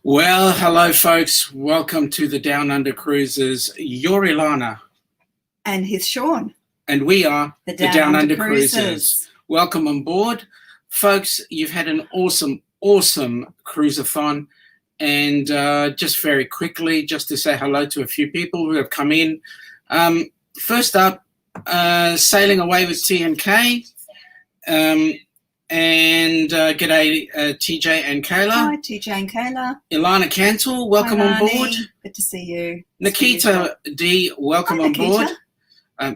Well, hello, folks. Welcome to the Downunder Cruisers. You're Ilana. And he's Sean. And we are the Downunder Cruisers. Welcome on board. Folks, you've had an awesome Cruisathon. And just very quickly, just to say hello to a few people who have come in. First up, Sailing Away with T&K. And g'day, TJ and Kayla. Hi, TJ and Kayla. Ilana Cantle, welcome on board. Good to see you. Nikita D, welcome on board. I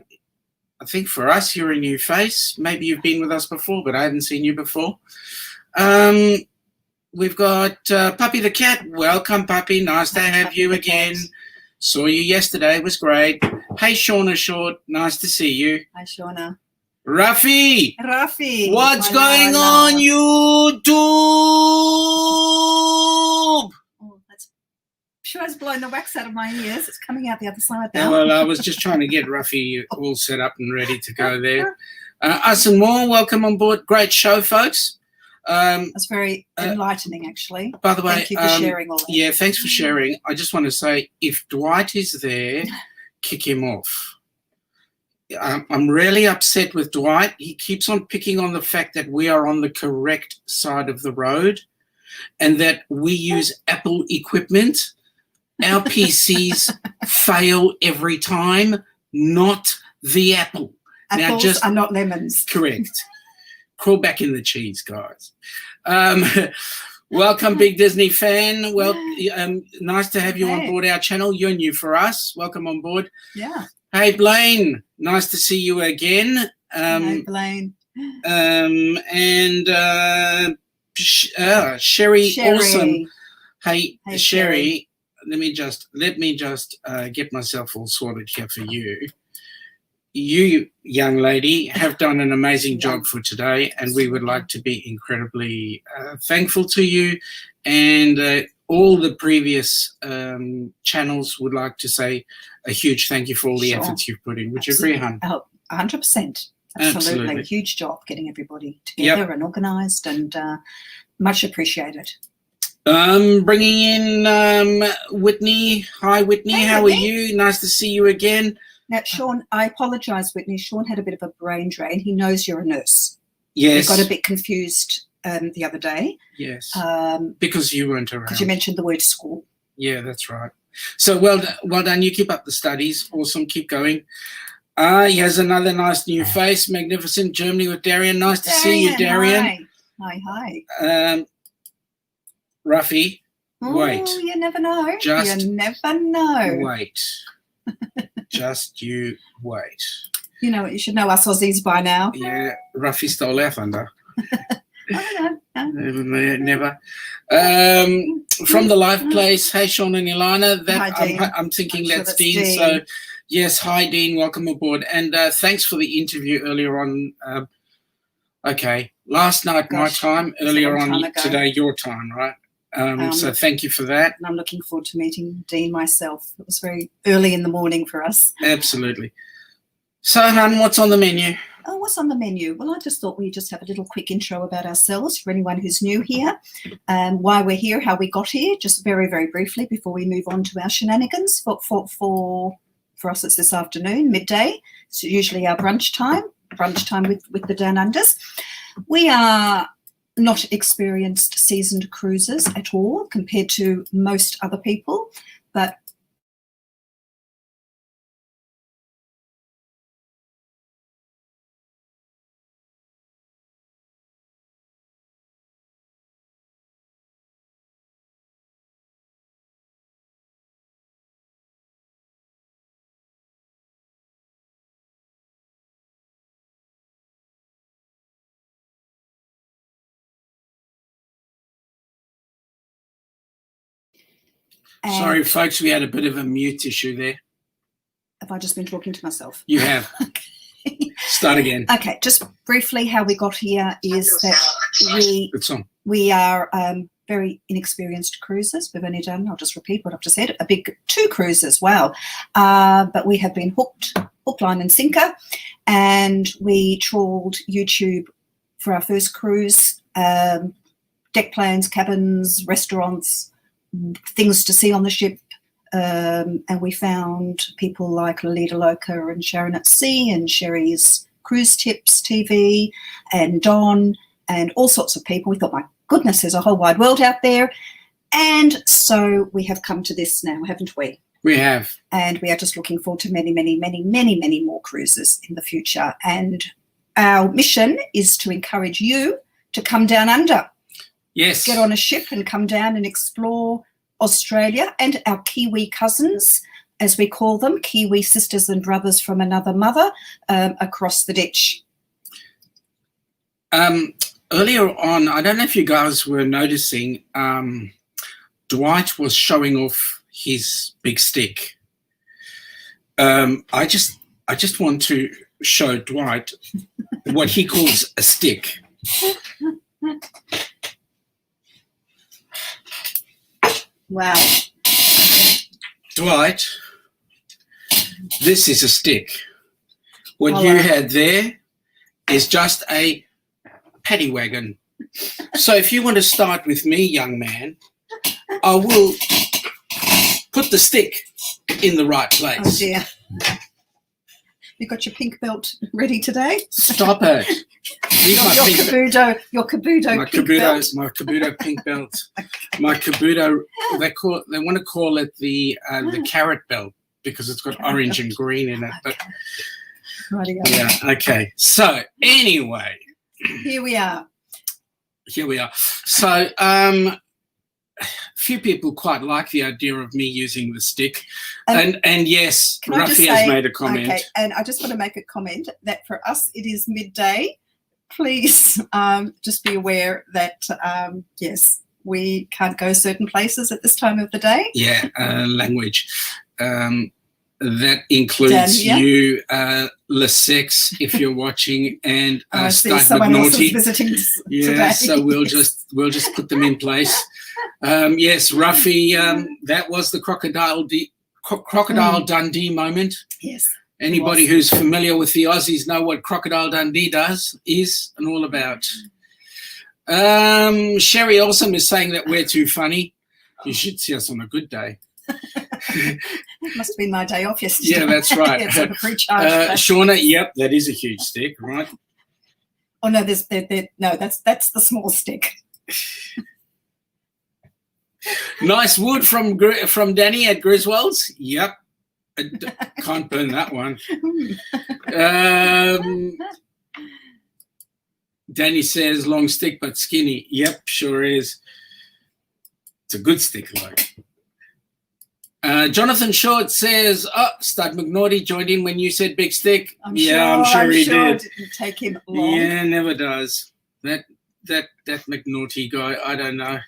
think for us, you're a new face. Maybe you've been with us before, but I haven't seen you before. We've got Puppy the Cat. Welcome, Puppy. Nice to have you again. Saw you yesterday. It was great. Hey, Shauna Short. Nice to see you. Hi, Shauna. Rafi, what's going on YouTube? Oh, that's sure has blown the wax out of my ears. It's coming out the other side now. Well, I was just trying to get Rafi all set up and ready to go there. Us and more, welcome on board. Great show, folks. That's very enlightening, actually. By the way, thank you for sharing all that. Yeah, thanks for sharing. I just want to say, if Dwight is there, kick him off. I'm really upset with Dwight. He keeps on picking on the fact that we are on the correct side of the road and that we use Apple equipment. Our PCs fail every time, not the Apple. Apples are not lemons. Correct. Crawl back in the cheese, guys. Welcome, Big Disney fan. Well, nice to have you on board our channel. You're new for us. Welcome on board. Yeah. Hey, Blaine, nice to see you again. Hey, Blaine. And Cheri, awesome. Hey, Cheri, let me just get myself all sorted here for you. You, young lady, have done an amazing job for today, and we would like to be incredibly thankful to you. And all the previous channels would like to say a huge thank you for all the efforts you've put in. Would you agree, hon? 100%. Absolutely. Huge job getting everybody together and organised, and much appreciated. Bringing in Whitney. Hi, Whitney. Hey, how Whitney. are you? Nice to see you again. Now, Sean, I apologise, Whitney. Sean had a bit of a brain drain. He knows you're a nurse. Yes. He got a bit confused the other day. Yes. Because you weren't around. Because you mentioned the word school. Yeah, that's right. So well done. You keep up the studies. Awesome. Keep going. He has another nice new face. Magnificent. Germany with Darian. Nice to see you, Darian. Hi. Ruffy. Wait. Oh, you never know. You never know. Wait. Just you wait. You know what? You should know us Aussies by now. Yeah. Ruffy stole our thunder. No. Never. From the live place, hey Sean and Ilana. Hi, Dean. I'm thinking that's Dean. So yes, hi Dean, welcome aboard. And thanks for the interview earlier on. Okay, last night my time, earlier on today your time, right? So thank you for that. And I'm looking forward to meeting Dean myself. It was very early in the morning for us. Absolutely. So, hon, what's on the menu? Oh, what's on the menu? Well, I just thought we'd just have a little quick intro about ourselves for anyone who's new here, why we're here, how we got here, just very, very briefly before we move on to our shenanigans. For us, it's this afternoon, midday. It's usually our brunch time with the Downunders. We are not experienced seasoned cruisers at all compared to most other people, but sorry, folks, we had a bit of a mute issue there. Have I just been talking to myself? You have. Start again. Okay, just briefly how we got here is that we are very inexperienced cruisers. We've only done, I'll just repeat what I've just said, a big 2 cruises, wow. But we have been hook, line and sinker, and we trawled YouTube for our first cruise, deck plans, cabins, restaurants, things to see on the ship. And we found people like Lolita Loca and Sharon at Sea and Cheri's Cruise Tips TV and Don and all sorts of people. We thought, my goodness, there's a whole wide world out there. And so we have come to this now, haven't we? We have. And we are just looking forward to many, many, many, many, many more cruises in the future. And our mission is to encourage you to come down under. Yes. Get on a ship and come down and explore Australia and our Kiwi cousins, as we call them, Kiwi sisters and brothers from another mother, across the ditch. Earlier on, I don't know if you guys were noticing, Dwight was showing off his big stick. I just want to show Dwight what he calls a stick. Wow. Dwight, this is a stick. What you had there is just a paddy wagon. So if you want to start with me, young man, I will put the stick in the right place. Oh dear. You got your pink belt ready today? Stop it. Your Caboodle pink belt. My Caboodle pink belt. My Caboodle, they want to call it the carrot belt because it's got orange and green in it. But yeah, okay. So anyway. Here we are. So few people quite like the idea of me using the stick. And yes, Ruffy has made a comment. Okay, and I just want to make a comment that for us it is midday. Please just be aware that, yes, we can't go certain places at this time of the day. Yeah, language. That includes you, Lessex, if you're watching, and someone else is visiting today. So we'll just put them in place. Yes, Ruffy, that was the Crocodile Dundee moment. Yes. Anybody who's familiar with the Aussies know what Crocodile Dundee is and all about. Cheri Awesome is saying that we're too funny. You should see us on a good day. Must have been my day off yesterday. Yeah, that's right. Shauna, yep, that is a huge stick, right? Oh no, that's the small stick. Nice wood from Danny at Griswold's. Yep, can't burn that one. Danny says long stick but skinny. Yep, sure is. It's a good stick, like. Jonathan Short says, Stud McNaughty joined in when you said big stick. I'm sure he did. It didn't take him long. Yeah, never does. That McNaughty guy, I don't know.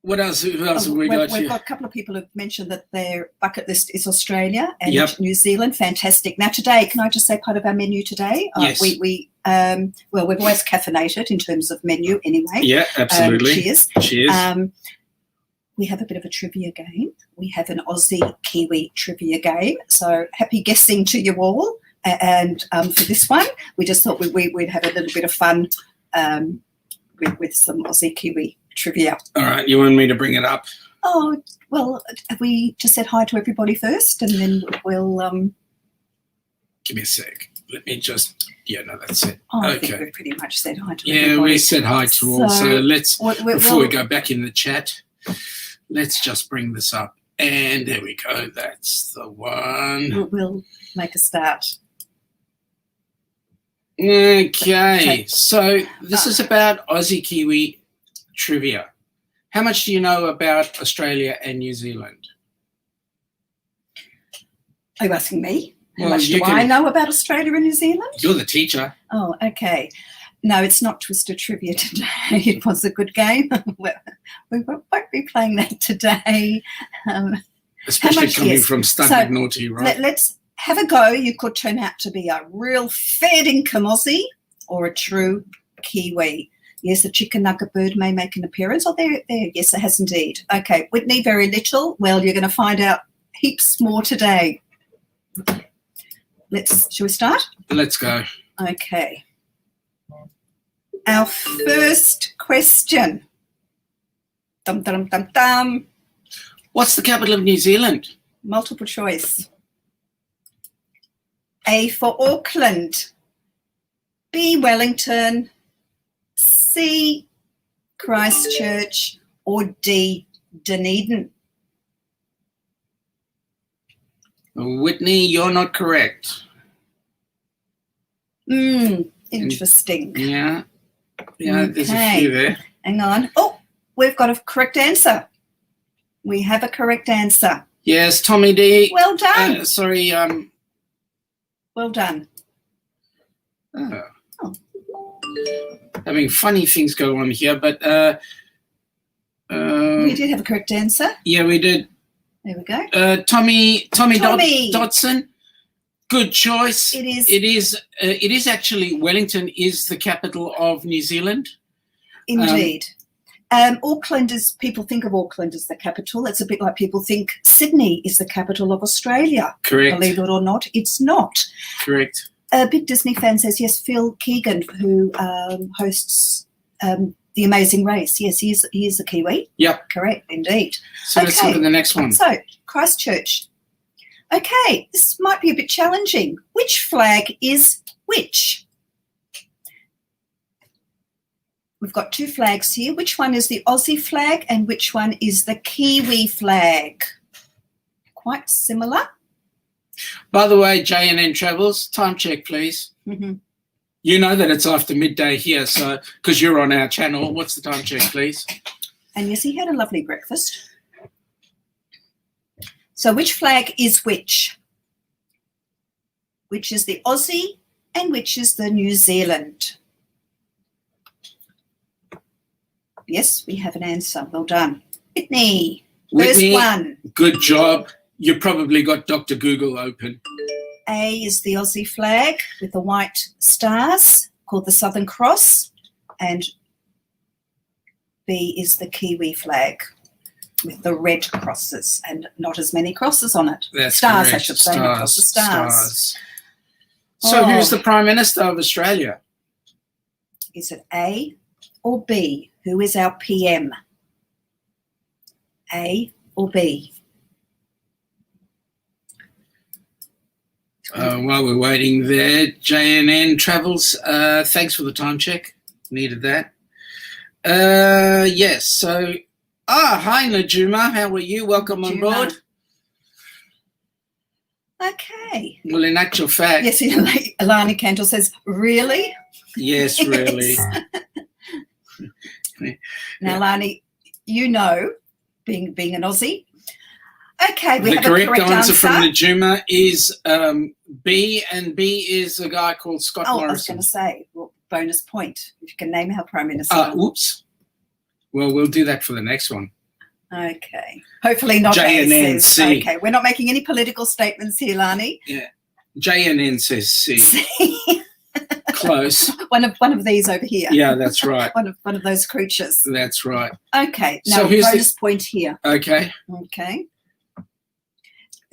What else? Who else have we got here? We've got a couple of people who've mentioned that their bucket list is Australia and New Zealand. Fantastic. Now today, can I just say part of our menu today? Yes. We've always caffeinated in terms of menu anyway. Yeah, absolutely. Cheers. Cheers. We have a bit of a trivia game. We have an Aussie Kiwi trivia game. So happy guessing to you all. And for this one, we just thought we'd have a little bit of fun with some Aussie Kiwi trivia. All right. You want me to bring it up? Oh, well, have we just said hi to everybody first and then we'll... Give me a sec. Let me just... Yeah, no, that's it. Oh, I okay. think we've pretty much said hi to everybody. Yeah, we said hi to all. So let's, before we go back in the chat, let's just bring this up. And there we go. That's the one. We'll make a start. Okay. So this is about Aussie Kiwi trivia. How much do you know about Australia and New Zealand? Are you asking me? How much do I know about Australia and New Zealand? You're the teacher. Oh, okay. No, it's not Twister Trivia today. It was a good game. We won't be playing that today. Especially coming from Stud McNaughty, right? Let's have a go. You could turn out to be a real fair dinkum Aussie or a true Kiwi. Yes, the chicken nugget bird may make an appearance. Oh, there. Yes, it has indeed. Okay, Whitney, very little. Well, you're going to find out heaps more today. Shall we start? Let's go. Okay. Our first question. Dum, dum, dum, dum. What's the capital of New Zealand? Multiple choice. A for Auckland. B, Wellington. C, Christchurch. Or D, Dunedin. Whitney, you're not correct. Interesting. Yeah. Yeah, there's a few there. Hang on. Oh, we've got a correct answer. We have a correct answer. Yes, Tommy D. Well done. Well done. Oh. Having funny things go on here, but we did have a correct answer. Yeah, we did. There we go. Tommy. Dodson. Good choice. It is. It is actually Wellington is the capital of New Zealand. Indeed. Auckland is, people think of Auckland as the capital. It's a bit like people think Sydney is the capital of Australia. Correct. Believe it or not, it's not. Correct. A big Disney fan says, yes, Phil Keegan, who hosts The Amazing Race. Yes, he is a Kiwi. Yep. Correct, indeed. So let's look at the next one. So, Christchurch. Okay, this might be a bit challenging. Which flag is which? We've got two flags here. Which one is the Aussie flag and which one is the Kiwi flag? Quite similar. By the way, J&N Travels, time check, please. Mm-hmm. You know that it's after midday here, so because you're on our channel. What's the time check, please? And yes, he had a lovely breakfast. So which flag is which? Which is the Aussie and which is the New Zealand? Yes, we have an answer. Well done. Whitney, first one. Good job. You probably got Dr. Google open. A is the Aussie flag with the white stars called the Southern Cross, and B is the Kiwi flag with the red crosses and not as many crosses on it. That's stars, correct. I should say, not crosses, stars. So who's the Prime Minister of Australia? Is it A or B? Who is our PM? A or B? While we're waiting there, J&N Travels, thanks for the time check. Needed that. Yes, so... hi, Najuma. How are you? Welcome on board. Okay. Well, in actual fact... Yes, Alani Cantor says, really? Yes, really. Now, Lani, you know, being an Aussie. Okay, we have a correct answer from Najuma is B, and B is a guy called Scott Morrison. I was going to say, well, bonus point, if you can name our Prime Minister. Whoops. Well, we'll do that for the next one. Okay. Hopefully not J&N C. Okay, we're not making any political statements here, Lani. Yeah. J&N says C. Close. One of these over here. Yeah, that's right. one of those creatures. That's right. Okay. Now, bonus point here. Okay. Okay.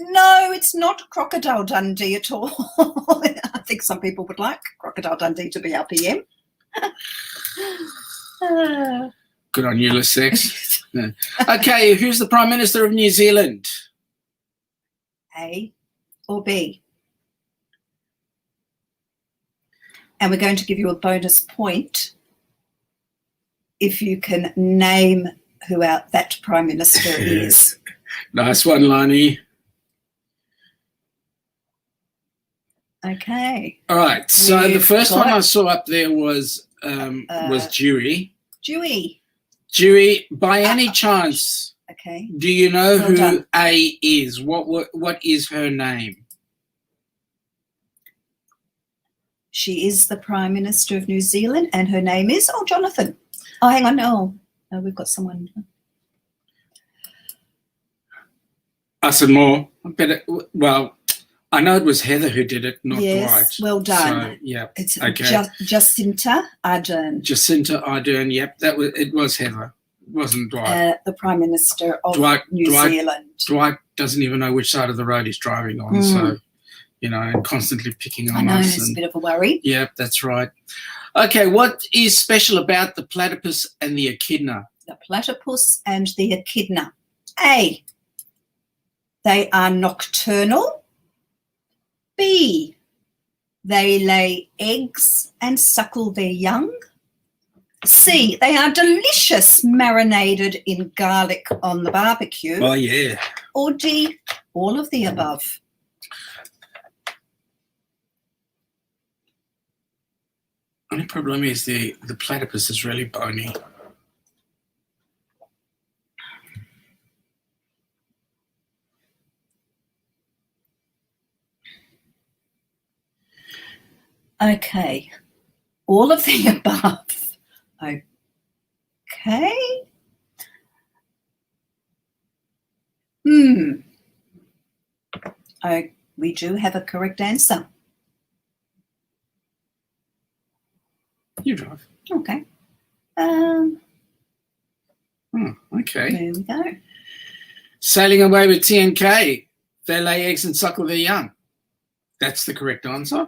No, it's not Crocodile Dundee at all. I think some people would like Crocodile Dundee to be our PM. Good on you, Lissex. Okay, who's the Prime Minister of New Zealand? A or B? And we're going to give you a bonus point if you can name who that Prime Minister is. Nice one, Lani. Okay. All right. So the first one I saw up there was Dewey. Dewey, by any chance, okay, do you know who A is? What is her name? She is the Prime Minister of New Zealand, and her name is Jonathan. Oh, hang on, no, we've got someone. I said more. Well, I know it was Heather who did it, not Dwight. Yes, well done. So, yeah, it's okay. Jacinta Ardern. Jacinta Ardern. Yep, it was Heather. It wasn't Dwight. The Prime Minister of New Zealand. Dwight doesn't even know which side of the road he's driving on, so and constantly picking on us. I know, it's a bit of a worry. Yep, that's right. Okay, what is special about the platypus and the echidna? the platypus and the echidna. A, they are nocturnal. B, they lay eggs and suckle their young. C, they are delicious marinated in garlic on the barbecue. Oh, yeah. Or D, all of the above. Only problem is the platypus is really bony. Okay, all of the above. Okay. We do have a correct answer. You drive. Okay. Okay. There we go. Sailing away with TNK. They lay eggs and suckle their young. That's the correct answer.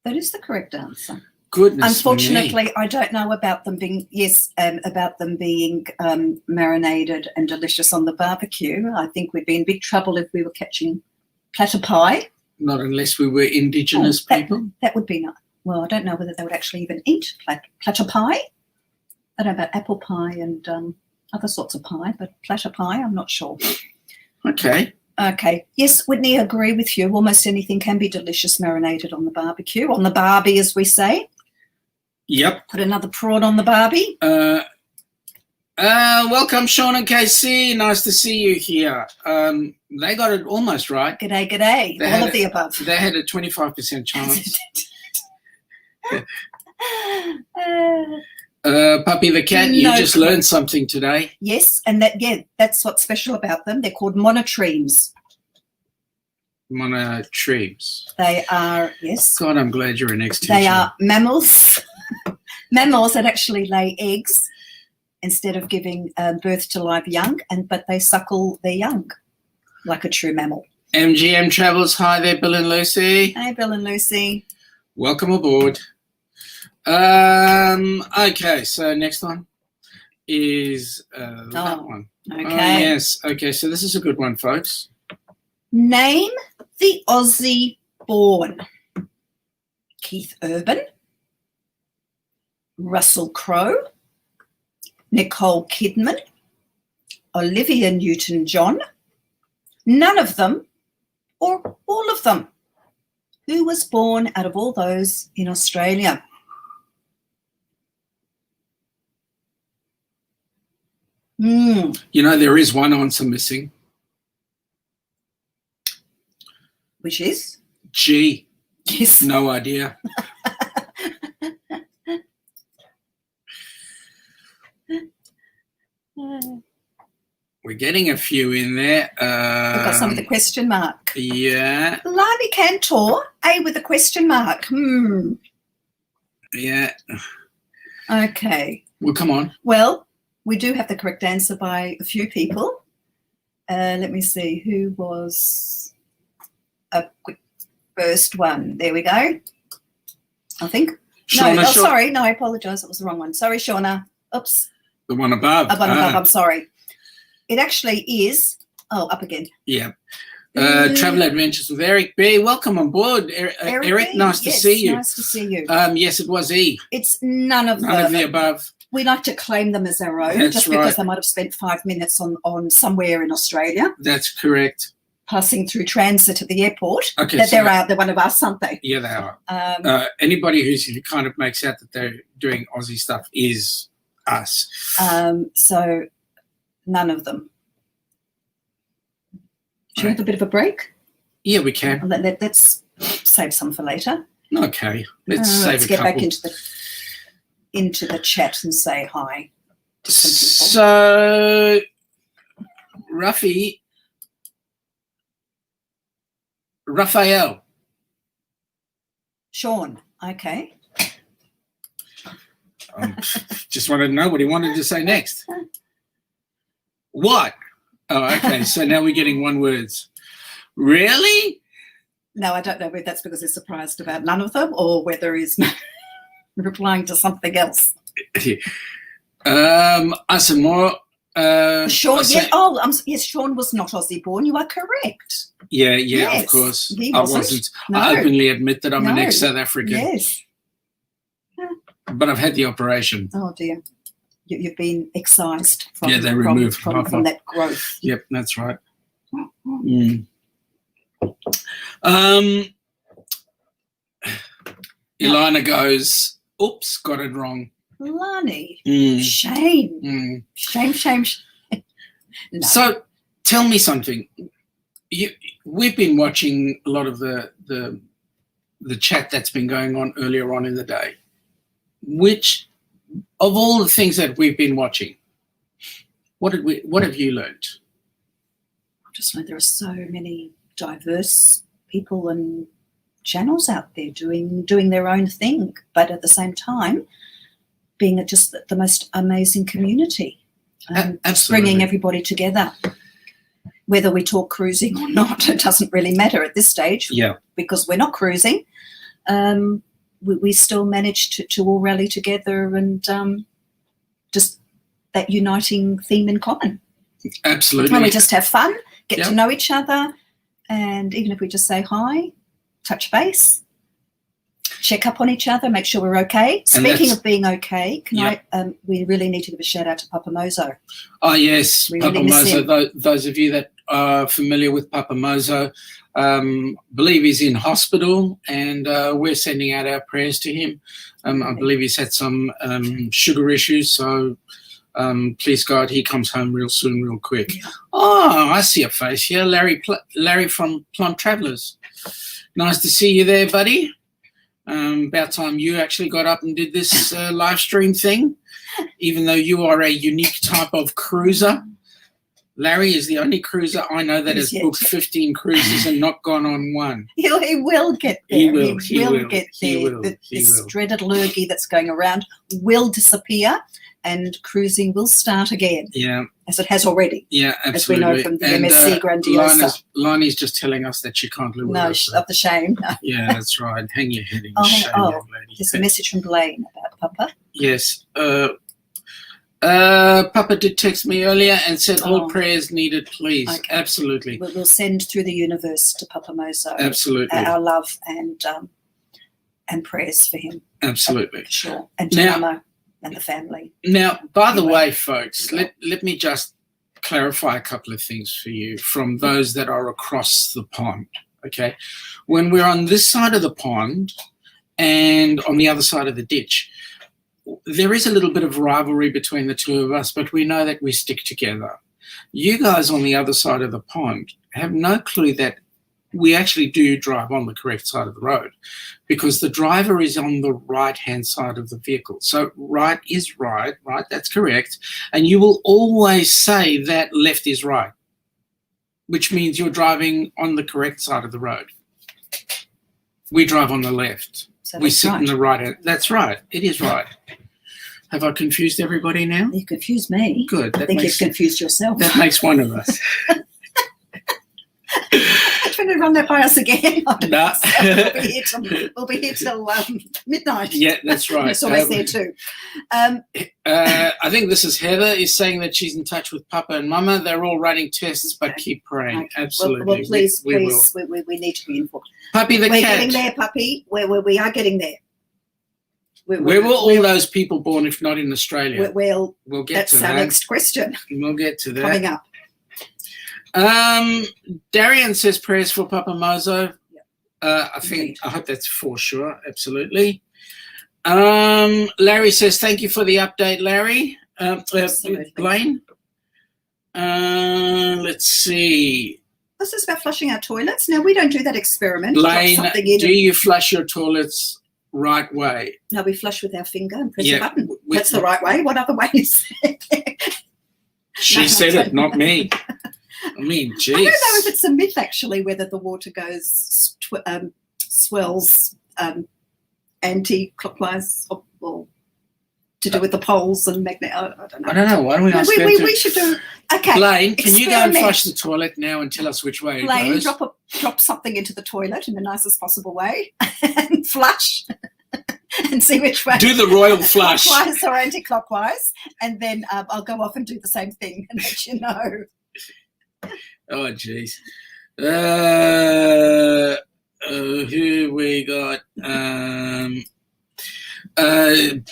That is the correct answer. Goodness Unfortunately, me. I don't know about them being, about them being marinated and delicious on the barbecue. I think we'd be in big trouble if we were catching platypi. Not unless we were indigenous people. That would be nice. Well, I don't know whether they would actually even eat platypi. I don't know about apple pie and other sorts of pie, but platypi, I'm not sure. Okay. Okay. Yes, Whitney, I agree with you. Almost anything can be delicious marinated on the barbecue, on the barbie, as we say. Yep. Put another prawn on the barbie. Welcome, Sean and KC. Nice to see you here. They got it almost right. G'day, g'day. All of the above. They had a 25% chance. Puppy the cat, you just learned something today. Yes, and that's what's special about them. They're called monotremes. Monotremes. They are, yes. God, I'm glad you're an ex-teacher. They are mammals. Mammals that actually lay eggs instead of giving birth to live young, but they suckle their young like a true mammal. MGM Travels. Hi there, Bill and Lucy. Hey, Bill and Lucy. Welcome aboard. Okay, so next one is that one. Okay. Oh, yes. Okay, so this is a good one, folks. Name the Aussie born. Keith Urban, Russell Crowe, Nicole Kidman, Olivia Newton-John, none of them, or all of them. Who was born out of all those in Australia? You know, there is one answer missing. Which is? G. Yes. No idea. We're getting a few in there. We've got some with a question mark. Yeah. Lani Cantor, A with a question mark. Yeah. Okay. Well, come on. Well, we do have the correct answer by a few people. Let me see who was a quick first one. There we go. I think. Shauna, sorry. No, I apologise. It was the wrong one. Sorry, Shauna. Oops. The one above. Above, I'm sorry. It actually is. Oh, up again. Yeah. Travel Adventures with Eric B. Welcome on board, Eric. Nice to see you. Nice to see you. Yes, it was E. It's none of the above. We like to claim them as our own, just because they might have spent 5 minutes on somewhere in Australia. That's correct. Passing through transit at the airport. Okay, they're one of us, aren't they? Yeah, they are. Anybody who kind of makes out that they're doing Aussie stuff is us. So none of them. Should we have a bit of a break? Yeah, we can. Let's save some for later. Okay, let's get back into the chat and say hi to some people. So, Raphael. Sean, okay. Just wanted to know what he wanted to say next. What? Oh, okay. So now we're getting one words. Really? No, I don't know whether that's because they're surprised about none of them or whether he's replying to something else. Us and more. Sean, yes, Sean was not Aussie born. You are correct. Yeah, Yes, of course. he I wasn't. wasn't. No. I openly admit that I'm an No. ex-South African, Yes. but I've had the operation. Oh dear, you've been excised from, Yeah, they removed from that growth. Yep, that's right. Elena goes, oops, got it wrong. Lani, Mm. shame. Mm. Shame. No. So tell me something. We've been watching a lot of the chat that's been going on earlier on in the day. Which of all the things that we've been watching, what have you learned? I just know there are so many diverse people and channels out there doing their own thing, but at the same time being just the most amazing community, just bringing everybody together. Whether we talk cruising or not, it doesn't really matter at this stage. Yeah, because we're not cruising. We still manage to all rally together and just that uniting theme in common. absolutely. And we just have fun, get to know each other, and even if we just say hi, touch base, check up on each other, make sure we're okay. Speaking of being okay, we really need to give a shout out to Papa Mozo. Oh yes, We Papa really miss Mozo. Those of you that are familiar with Papa Mozo, believe he's in hospital, and we're sending out our prayers to him. I believe he's had some sugar issues, so please God, he comes home real soon, real quick. Yeah. Oh, I see a face here, Larry from Plum Travellers. Nice to see you there, buddy. About time you actually got up and did this live stream thing, even though you are a unique type of cruiser. Larry is the only cruiser I know that has booked 15 cruises and not gone on one. He will get there. He will get there. This dreaded lurgy that's going around will disappear and cruising will start again. Yeah. As it has already. Yeah, absolutely. As we know from the MSC Grandiosa. Lani's just telling us that she can't live with us. No, of the shame. No. Yeah, that's right. Hang your head in shame, young lady. There's a message from Blaine about Papa. Yes. Papa did text me earlier and said all prayers needed, please. Okay. Absolutely. We'll send through the universe to Papa Mozo. Absolutely. Our love and prayers for him. Absolutely. Sure. And to Mama and the family. Now, by the way, folks, let me just clarify a couple of things for you from those that are across the pond, okay? When we're on this side of the pond and on the other side of the ditch, there is a little bit of rivalry between the two of us, but we know that we stick together. You guys on the other side of the pond have no clue that we actually do drive on the correct side of the road because the driver is on the right-hand side of the vehicle. So right is right, that's correct. And you will always say that left is right, which means you're driving on the correct side of the road. We drive on the left. So we sit on the right. That's right. It is right. Have I confused everybody now? You confused me. Good. I think you've confused yourself. That makes one of us. Trying to run that by us again. No. We'll be here till midnight. Yeah, that's right. It's always there too. I think this is Heather is saying that she's in touch with Papa and Mama. They're all running tests, but keep praying. Okay. Absolutely. Well, please, we need to be informed. Puppy the We're cat. Getting there, Puppy. We are getting there. Where were all those people born if not in Australia? We'll get to that. That's our next question. We'll get to that. Coming up. Darian says prayers for Papa Mozo. I hope that's for sure. Absolutely. Larry says thank you for the update, Larry. Blaine. Let's see. This is about flushing our toilets. Now we don't do that experiment. Blaine, do you flush your toilets right way? No, we flush with our finger and press a button. That's the right way. What other way is there? She said it, not me. I mean, geez. I don't know if it's a myth, actually, whether the water swells anti-clockwise or to do with the poles and magnet. I don't know. I don't know. Why don't we ask we should do. Okay. Blaine, can you go and flush the toilet now and tell us which way it goes? Blaine, drop something into the toilet in the nicest possible way and flush. and see which way. Do the royal flush. Clockwise or anti-clockwise, and then I'll go off and do the same thing and let you know. Oh, jeez. Who we got?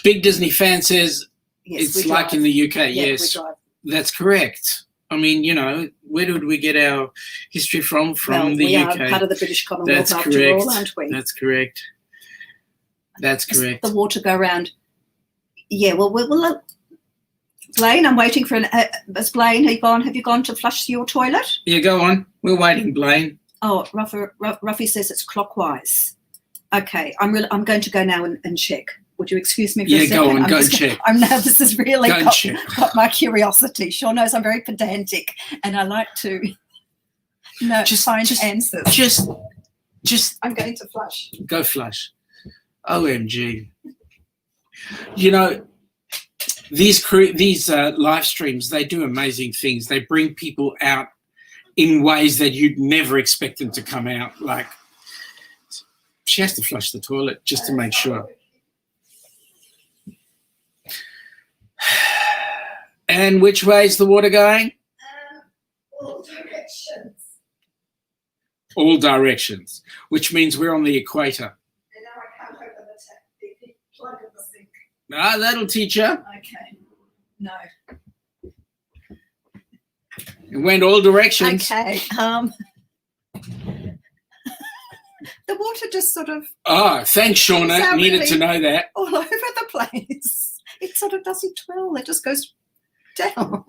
Big Disney fan says Yes, it's like in the UK. Yeah, yes, that's correct. I mean, where did we get our history from? From the UK. We are part of the British Commonwealth after all, aren't we? That's correct. That's correct. Does the water go around? Yeah, well, Blaine, I'm waiting for Blaine, have you gone to flush your toilet? Yeah, go on. We're waiting, Blaine. Oh, Ruffy says it's clockwise. Okay, I'm going to go now and check. Would you excuse me for a second? Yeah, go on, go and check. I'm now, this has really got my curiosity. Sean knows I'm very pedantic and I like to find answers. Just I'm going to flush. Go flush. OMG. These live streams, they do amazing things. They bring people out in ways that you'd never expect them to come out. Like, she has to flush the toilet just to make sure. And which way is the water going? All directions. All directions, which means we're on the equator. And now I can't open the plug of the sink. Ah, that'll teach you. Okay. No. It went all directions. Okay. The water just sort of... Oh, thanks, Shauna. Needed to know that. All over the place. It sort of doesn't twirl. It just goes down.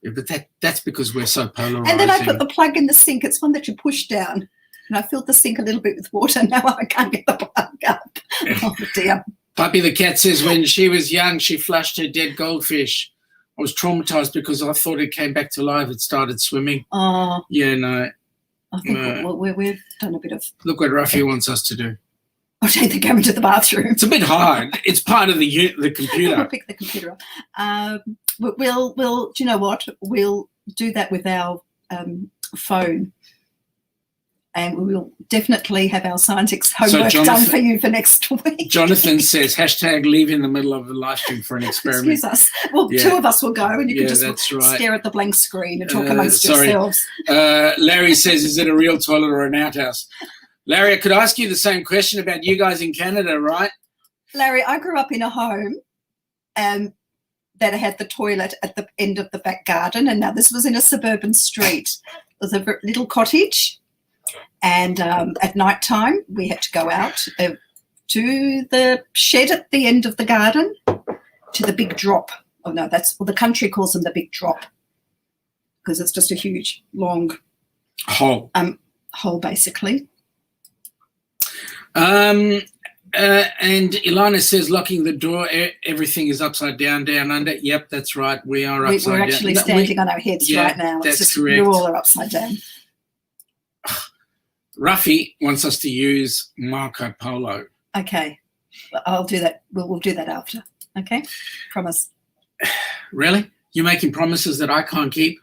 Yeah, but that's because we're so polarizing. And then I put the plug in the sink. It's one that you push down. And I filled the sink a little bit with water. Now I can't get the plug up. Oh, dear. Puppy the cat says when she was young, she flushed her dead goldfish. I was traumatized because I thought it came back to life. It started swimming. Oh. Yeah, no. I think we've done a bit of... Look what Ruffy wants us to do. I'll take the camera to the bathroom. It's a bit hard. It's part of the computer. We'll pick the computer up. We'll do you know what? We'll do that with our phone. And we will definitely have our scientific homework done for you for next week. Jonathan says, #leave in the middle of the live stream for an experiment. Excuse us. Well, two of us will go and you can just stare at the blank screen and talk amongst yourselves. Larry says, is it a real toilet or an outhouse? Larry, I could ask you the same question about you guys in Canada, right? Larry, I grew up in a home that had the toilet at the end of the back garden, and now this was in a suburban street. It was a little cottage. And at night time, we had to go out to the shed at the end of the garden to the big drop. Oh, no, the country calls them the big drop because it's just a huge, long hole. Hole, basically. And Ilana says, locking the door, everything is upside down, down under. Yep, that's right. We are upside down. We're actually standing on our heads right now. That's just, correct. You all are upside down. Ruffy wants us to use Marco Polo. Okay. I'll do that. We'll do that after. Okay? Promise. Really? You're making promises that I can't keep?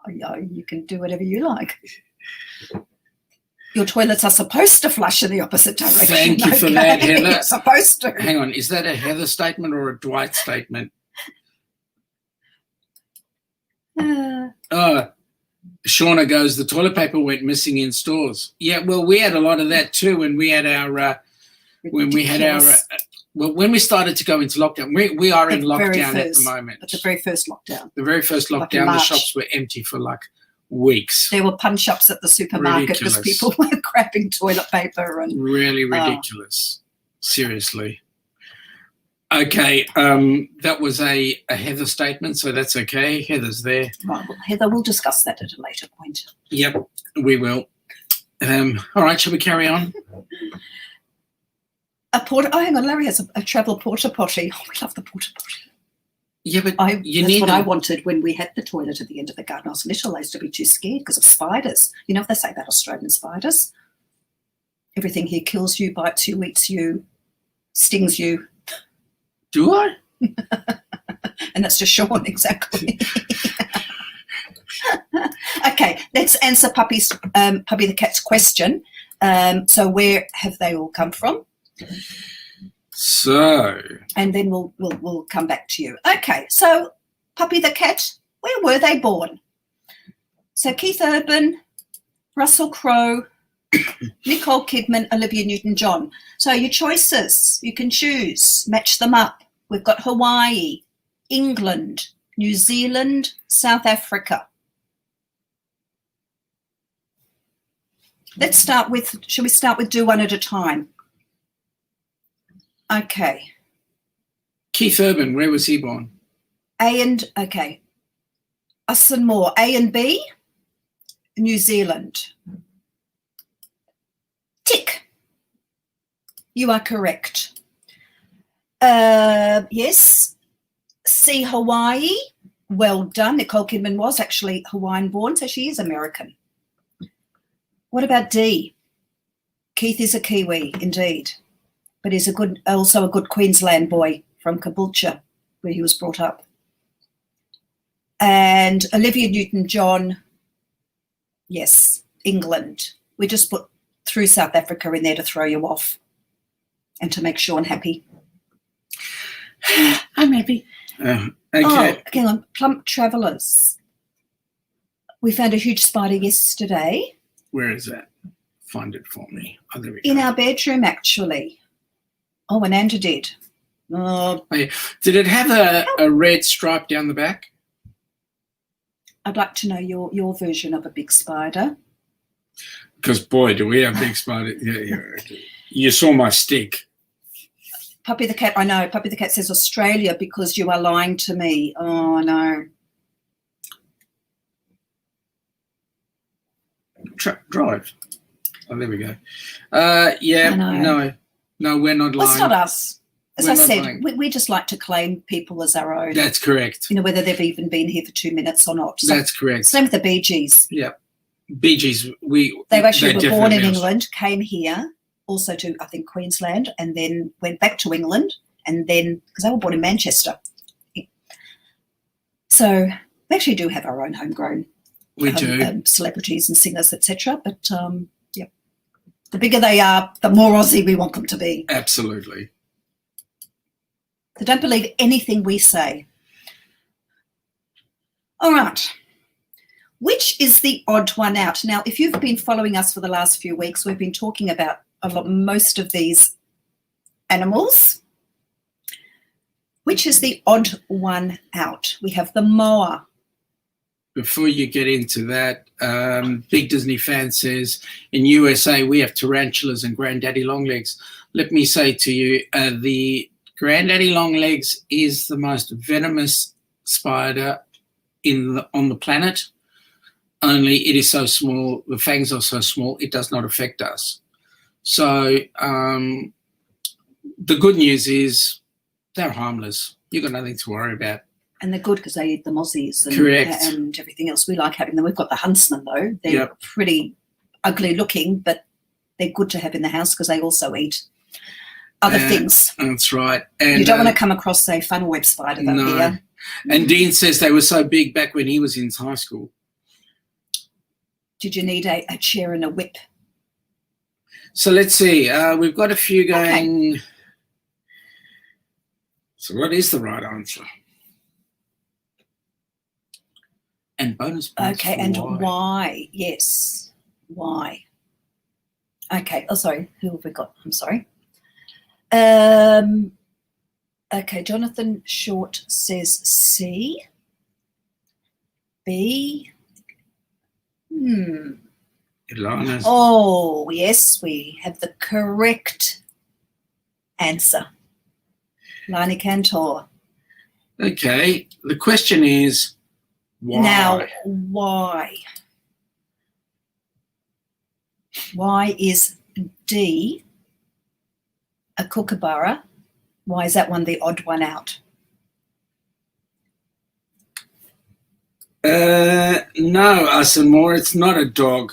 Oh, you can do whatever you like. Your toilets are supposed to flush in the opposite direction. Thank you for that, Heather. You're supposed to. Hang on. Is that a Heather statement or a Dwight statement? Shauna goes, the toilet paper went missing in stores. Yeah, well, we had a lot of that too when we had our when we started to go into lockdown. We are in lockdown at the moment. But the very first lockdown. The very first lockdown, the shops were empty for like weeks. There were punch-ups at the supermarket because people were grabbing toilet paper and really ridiculous. Seriously. Okay, that was a Heather statement, so that's okay. Heather's there. Right, well, Heather, we'll discuss that at a later point. Yep, we will. All right, shall we carry on? Hang on, Larry has a travel porta potty. Oh, we love the porta potty. Yeah, but that's what I wanted when we had the toilet at the end of the garden. I was little. I used to be too scared because of spiders. You know what they say about Australian spiders? Everything here kills you, bites you, eats you, stings you. Do I? And that's just Sean, exactly. Okay, let's answer Puppy the Cat's question. So where have they all come from? So. And then we'll come back to you. Okay, so Puppy the Cat, where were they born? So Keith Urban, Russell Crowe, Nicole Kidman, Olivia Newton-John. So your choices, you can choose, match them up. We've got Hawaii, England, New Zealand, South Africa. Let's start with, shall we start with do one at a time? Okay. Keith Urban, where was he born? Us and more. A and B, New Zealand. Tick. You are correct. Yes. C, Hawaii. Well done. Nicole Kidman was actually Hawaiian born, so she is American. What about D? Keith is a Kiwi, indeed, but he's also a good Queensland boy from Caboolture, where he was brought up. And Olivia Newton-John, yes, England. We just put through South Africa in there to throw you off and to make Sean happy. I'm happy. Okay. Oh, hang on. Plump Travellers. We found a huge spider yesterday. Where is that? Find it for me. Oh, there we go. In our bedroom, actually. Oh, and Andrew did. Oh, did it have a red stripe down the back? I'd like to know your version of a big spider. Because, boy, do we have big spiders. Yeah. You saw my stick. Puppy the Cat, I know. Puppy the Cat says Australia because you are lying to me. Oh, no. Drive. Oh, there we go. Yeah, no, we're not lying. That's not us. As We're I not said, lying. we just like to claim people as our own. That's correct. You know, whether they've even been here for 2 minutes or not. So, That's correct. same with the Bee Gees. Yeah. Bee Gees, They actually were born in definitely England, came here, also to, I think, Queensland, and then went back to England, and then, because they were born in Manchester. So we actually do have our own homegrown celebrities and singers, etc. But, yeah, the bigger they are, the more Aussie we want them to be. Absolutely. So don't believe anything we say. All right. Which is the odd one out? Now, if you've been following us for the last few weeks, we've been talking about most of these animals. Which is the odd one out? We have the moa. Before you get into that, Big Disney Fan says, in USA, we have tarantulas and granddaddy longlegs. Let me say to you, the granddaddy longlegs is the most venomous spider on the planet. Only it is so small, the fangs are so small, it does not affect us. So the good news is they're harmless. You've got nothing to worry about. And they're good because they eat the mozzies and everything else. We like having them. We've got the huntsmen, though. They're pretty ugly looking, but they're good to have in the house because they also eat other things. That's right. And you don't want to come across a funnel web spider, though, here. And Dean says they were so big back when he was in high school. Did you need a chair and a whip? So let's see. We've got a few going. Okay. So what is the right answer? And bonus points. Okay, and why? Yes, why? Okay. Oh, sorry. Who have we got? I'm sorry. Okay, Jonathan Short says C. B. Ilana's. Oh, yes, we have the correct answer. Lani Cantor. Okay, the question is why? Now, why? Why is D a kookaburra? Why is that one the odd one out? No, Asamoah, it's not a dog.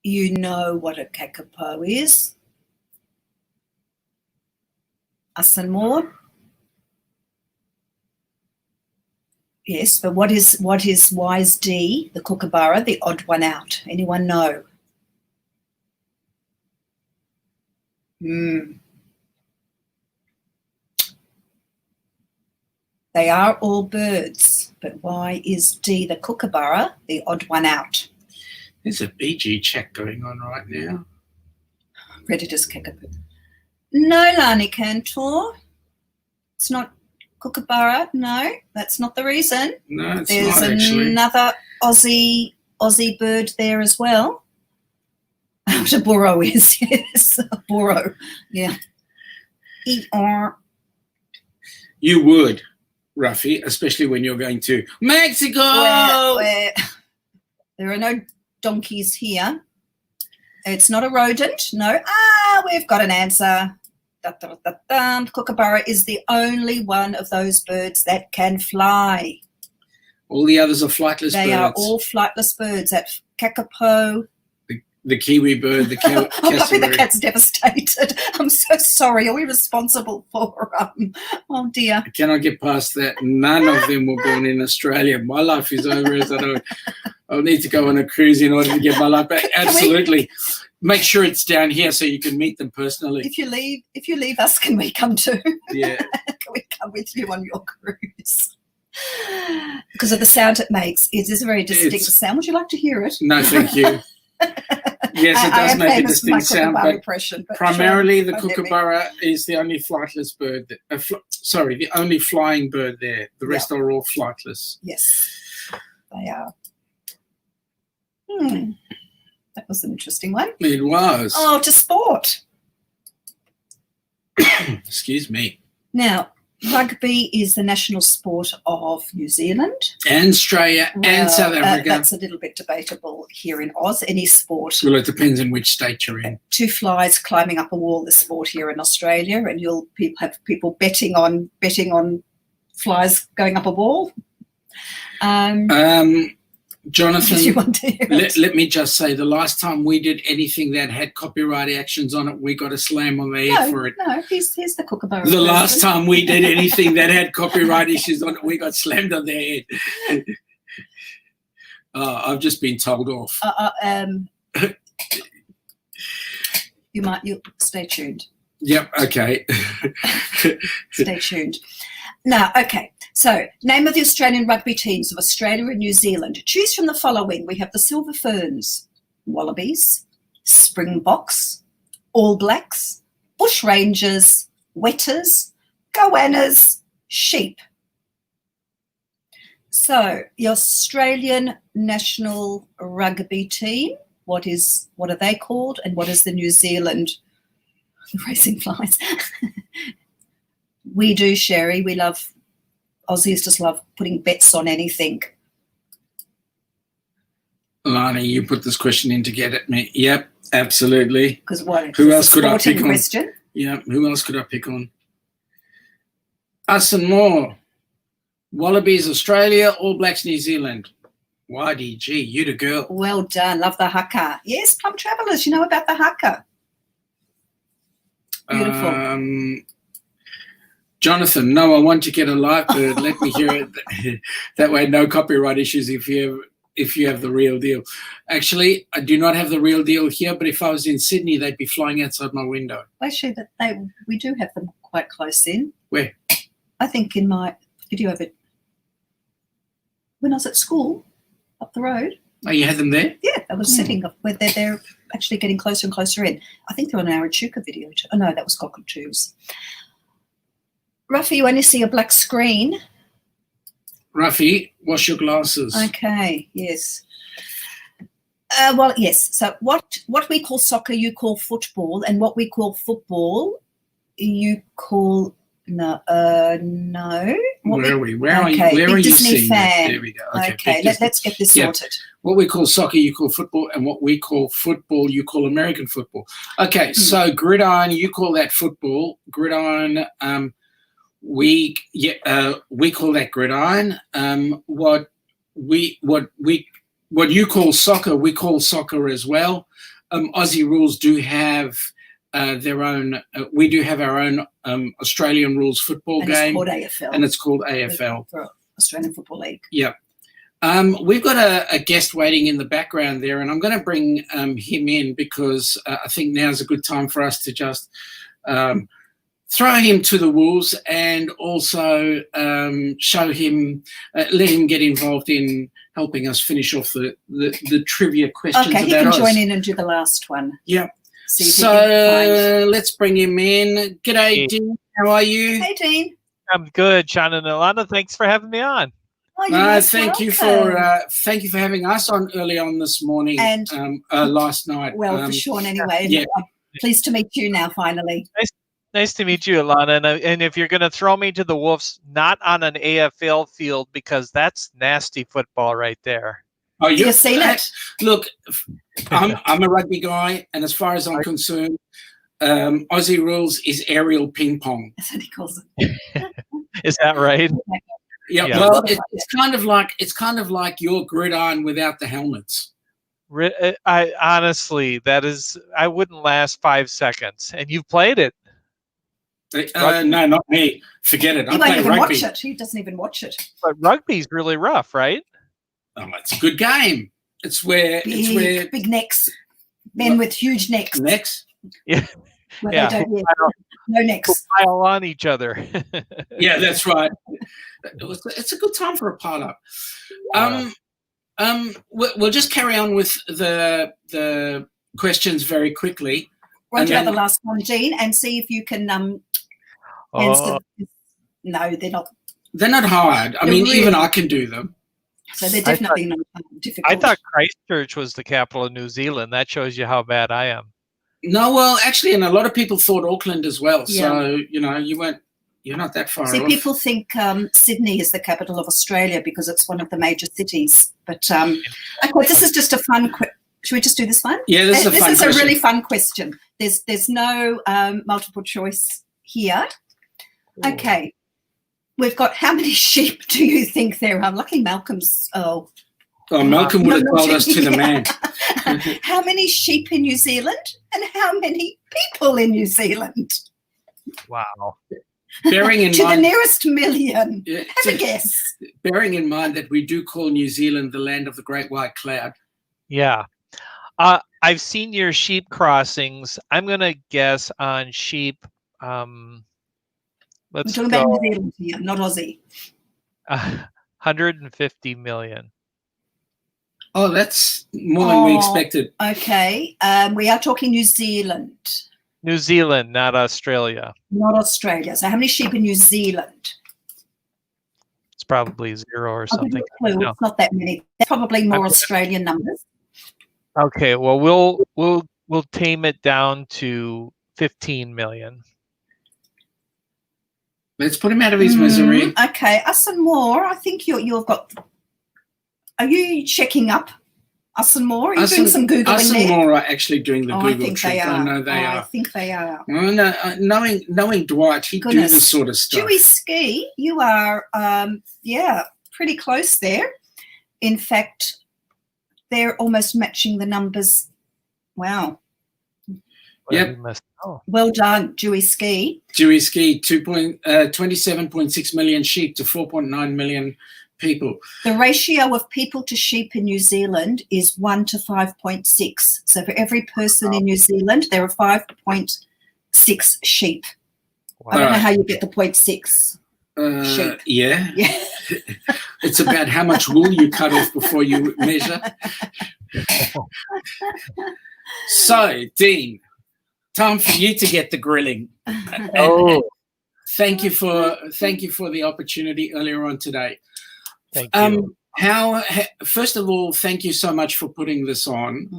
You know what a kakapo is. Asamoah? Yes, but why is D, the kookaburra, the odd one out? Anyone know? They are all birds, but why is D, the kookaburra, the odd one out? There's a BG check going on right now. Predators kickapoo. No, Lani Cantor. It's not kookaburra. No, that's not the reason. No, it's There's not actually. another Aussie bird there as well. What a burrow is, yes, a burrow. Yeah. E-R. You would, Ruffy, especially when you're going to Mexico. Where there are no donkeys here. It's not a rodent. No. We've got an answer. Kookaburra is the only one of those birds that can fly. All the others are flightless birds. They are all flightless birds. That kakapo. The kiwi bird, the Puppy the cat's devastated. I'm so sorry. Are we responsible for oh dear. I cannot get past that. None of them were born in Australia. My life is over as I'll need to go on a cruise in order to get my life back. Absolutely. Make sure it's down here so you can meet them personally. If you leave us, can we come too? Yeah. Can we come with you on your cruise? Because of the sound it makes. It is a very distinct sound. Would you like to hear it? No, thank you. Yes, it does make a distinct sound, but primarily the kookaburra is the only flightless bird. The only flying bird there. The rest are all flightless. Yes, they are. That was an interesting one. It was. Oh, to sport. Excuse me. Now, rugby is the national sport of New Zealand. And Australia and South Africa. That's a little bit debatable here in Oz. Any sport. Well, it depends in which state you're in. Two flies climbing up a wall, the sport here in Australia, and you'll have people betting on flies going up a wall. Jonathan, let me just say, the last time we did anything that had copyright actions on it, we got a slam on the head for it. No, here's the kookaburra. The last time we did anything that had copyright issues on it, we got slammed on the head. I've just been told off. You stay tuned. Yep, okay. Stay tuned. Now, okay. So, name of the Australian rugby teams of Australia and New Zealand. Choose from the following. We have the Silver Ferns, Wallabies, Springboks, All Blacks, Bush Rangers, Wetters, Goannas, Sheep. So, the Australian national rugby team, what are they called, and what is the New Zealand racing flies? We do, Cheri. We love, Aussies just love putting bets on anything. Lani, you put this question in to get at me. Yep, absolutely. Because what? Who else could I pick on? Question. Yeah, who else could I pick on? Us and more. Wallabies, Australia, All Blacks, New Zealand. YDG, you the girl. Well done. Love the haka. Yes, Plum Travellers, you know about the haka. Beautiful. Jonathan, no, I want to get a live bird. Let me hear it. That way, no copyright issues if you have the real deal. Actually, I do not have the real deal here, but if I was in Sydney, they'd be flying outside my window. Actually, we do have them quite close in. Where? I think in my video of it when I was at school up the road. Oh, you had them there? Yeah, I was sitting up where they're actually getting closer and closer in. I think they're on our Echuca video. Oh, no, that was cockatoos. Ruffy, you only see a black screen. Ruffy, wash your glasses. Okay, yes. Well, yes. So what we call soccer, you call football, and what we call football, you call no. Where are we? Where are you Disney seeing fan. that? There we go. Okay, let's get this sorted. What we call soccer, you call football, and what we call football, you call American football. Okay, so gridiron, you call that football. Gridiron, we call that gridiron. What you call soccer, we call soccer as well. Aussie rules do have their own. We do have our own Australian rules football game, it's called AFL. and it's called AFL for Australian Football League. Yeah. We've got a guest waiting in the background there, and I'm going to bring him in because I think now's a good time for us to just throw him to the wolves and also show him, let him get involved in helping us finish off the trivia questions about us. Okay, he can join in and do the last one. Yeah. So let's bring him in. G'day, Dean. How are you? Hey, Dean. I'm good, Sean and Alana. Thanks for having me on. Oh, thank you for having us on early on this morning and last night. Well, for Sean anyway. Yeah. I'm pleased to meet you now, finally. Nice to meet you, Alana. And if you're going to throw me to the wolves, not on an AFL field, because that's nasty football right there. Oh, you've seen it? Look, I'm a rugby guy, and as far as I'm concerned, Aussie rules is aerial ping pong. That's what he calls it. Is that right? Yeah. Well, it's kind of like your gridiron without the helmets. I honestly, I wouldn't last 5 seconds. And you've played it. No, not me. Forget it. He won't even watch it. He doesn't even watch it. But rugby's really rough, right? Oh, it's a good game. It's where big necks, men with huge necks. Necks. Yeah. Yeah. No necks. Pile on each other. Yeah, that's right. It's a good time for a pile up. We'll just carry on with the questions very quickly. We'll do the last one, Jean, and see if you can answer. No, they're not. They're not hard. I mean, even I can do them. So they're definitely not difficult. I thought Christchurch was the capital of New Zealand. That shows you how bad I am. No, well, actually, and a lot of people thought Auckland as well. Yeah. So, you're not that far off. People think Sydney is the capital of Australia because it's one of the major cities. But this is just a fun question. Should we just do this one? Yeah, this is a fun question. This is a really fun question. There's no multiple choice here. Ooh. Okay. We've got, how many sheep do you think there are? Lucky Malcolm's. Malcolm would have told us to the man. How many sheep in New Zealand and how many people in New Zealand? Wow. Bearing in to mind, the nearest million. Have a guess. Bearing in mind that we do call New Zealand the land of the great white cloud. Yeah. I've seen your sheep crossings. I'm going to guess on sheep. We're talking about New Zealand here, not Aussie. 150 million. Oh, that's more than we expected. Okay. We are talking New Zealand. New Zealand, not Australia. Not Australia. So how many sheep in New Zealand? It's probably 0 or something. No. It's not that many. That's probably more Australian numbers. Okay. Well, we'll tame it down to 15 million. Let's put him out of his misery. Okay, us and more. I think you've got. Are you checking up us and more? Are you doing some Googling us there? and more are actually doing the Google I think trick. they are. I know they are. I think they are. Oh, no, knowing Dwight, he'd do this sort of stuff. Dewey Ski, you are, pretty close there. In fact, they're almost matching the numbers. Wow. Yep. Well done, Dewey Ski. Dewey Ski, 27.6 million sheep to 4.9 million people. The ratio of people to sheep in New Zealand is 1 to 5.6. So for every person in New Zealand, there are 5.6 sheep. Wow. I don't know how you get the 0.6 sheep. Yeah. It's about how much wool you cut off before you measure. So, Dean, time for you to get the grilling. Thank you for the opportunity earlier on today. Thank you. First of all, thank you so much for putting this on,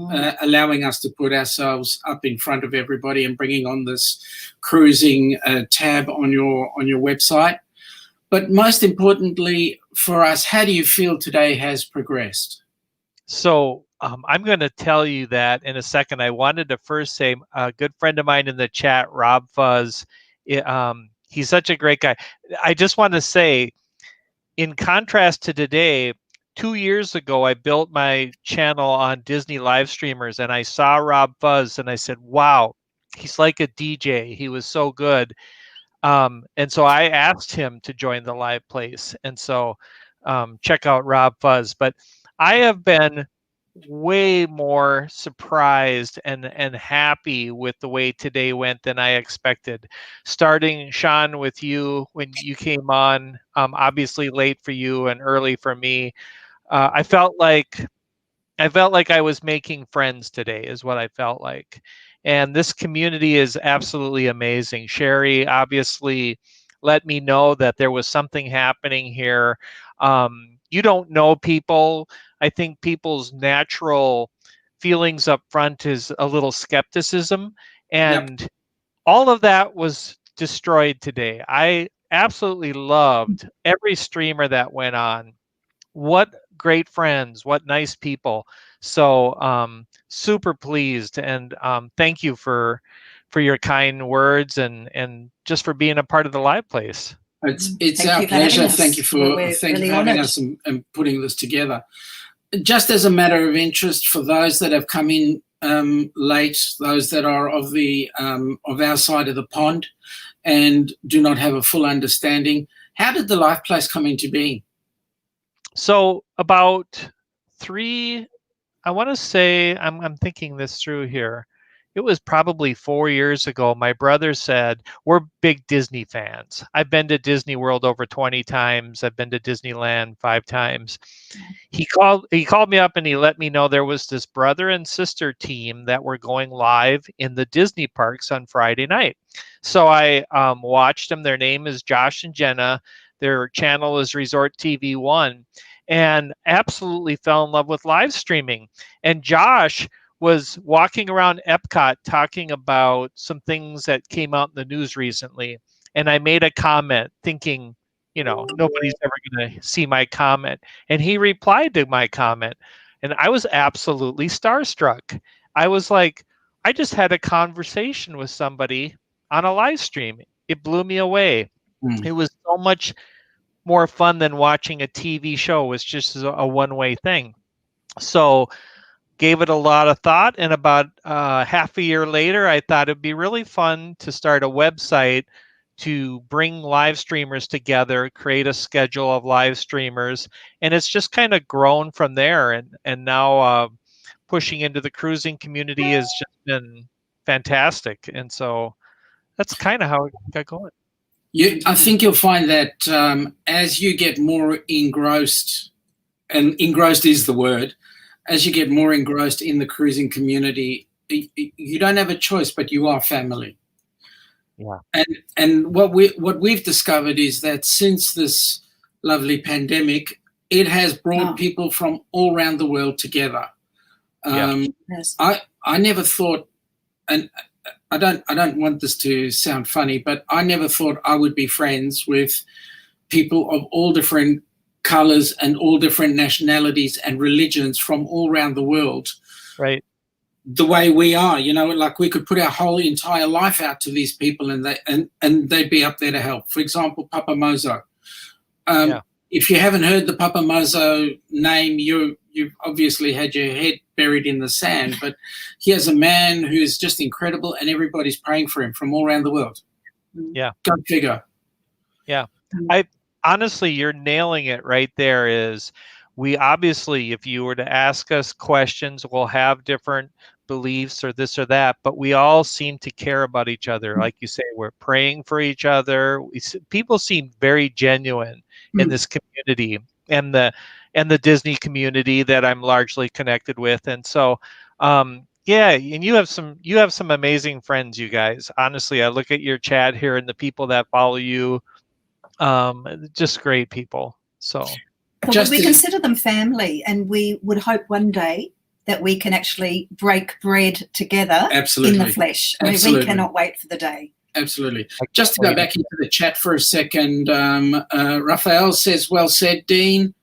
allowing us to put ourselves up in front of everybody and bringing on this cruising tab on your website. But most importantly for us, how do you feel today has progressed? So I'm going to tell you that in a second. I wanted to first say a good friend of mine in the chat, Rob Fuzz, he's such a great guy. I just want to say, in contrast to today, 2 years ago, I built my channel on Disney live streamers, and I saw Rob Fuzz, and I said, wow, he's like a DJ. He was so good. And so I asked him to join the live place. And so check out Rob Fuzz. But I have been way more surprised and happy with the way today went than I expected. Starting, Sean, with you when you came on, obviously late for you and early for me. I felt like I was making friends today, is what I felt like. And this community is absolutely amazing. Cheri obviously let me know that there was something happening here. You don't know people. I think people's natural feelings up front is a little skepticism. And all of that was destroyed today. I absolutely loved every streamer that went on. What great friends, what nice people. So super pleased, and thank you for your kind words and just for being a part of the live place. It's our pleasure. Thank you for having us and putting this together. Just as a matter of interest, for those that have come in late, those that are of our side of the pond and do not have a full understanding, how did the live place come into being? So about I want to say, I'm thinking this through here. It was probably 4 years ago. My brother said, we're big Disney fans. I've been to Disney World over 20 times. I've been to Disneyland 5 times. He called me up and he let me know there was this brother and sister team that were going live in the Disney parks on Friday night. So I watched them. Their name is Josh and Jenna. Their channel is Resort TV 1, and absolutely fell in love with live streaming. And Josh was walking around Epcot talking about some things that came out in the news recently. And I made a comment thinking, nobody's ever going to see my comment. And he replied to my comment. And I was absolutely starstruck. I was like, I just had a conversation with somebody on a live stream. It blew me away. It was so much more fun than watching a TV show. It was just a one-way thing. So gave it a lot of thought, and about half a year later, I thought it'd be really fun to start a website to bring live streamers together, create a schedule of live streamers, and it's just kind of grown from there. And now pushing into the cruising community has just been fantastic. And so that's kind of how it got going. I think you'll find that as you get more engrossed, and engrossed is the word, as you get more engrossed in the cruising community, you don't have a choice, but you are family. Yeah. And what we've discovered is that since this lovely pandemic, it has brought people from all around the world together. Yes. I never thought, and I don't want this to sound funny, but I never thought I would be friends with people of all different colors and all different nationalities and religions from all around the world. Right. The way we are, like we could put our whole entire life out to these people and they'd be up there to help. For example, Papa Mozo. If you haven't heard the Papa Mozo name, you've obviously had your head buried in the sand, but he is a man who's just incredible and everybody's praying for him from all around the world. Yeah. Go figure. Yeah. Honestly, you're nailing it right there. Is we obviously, if you were to ask us questions, we'll have different beliefs or this or that, but we all seem to care about each other. Like you say, we're praying for each other. People seem very genuine in this community and the Disney community that I'm largely connected with. And so, and you have some amazing friends, you guys. Honestly, I look at your chat here and the people that follow you, just great people. So we consider them family, and we would hope one day that we can actually break bread together in the flesh. I mean, we cannot wait for the day. Absolutely. Just to go back into the chat for a second, Raphael says, well said, Dean.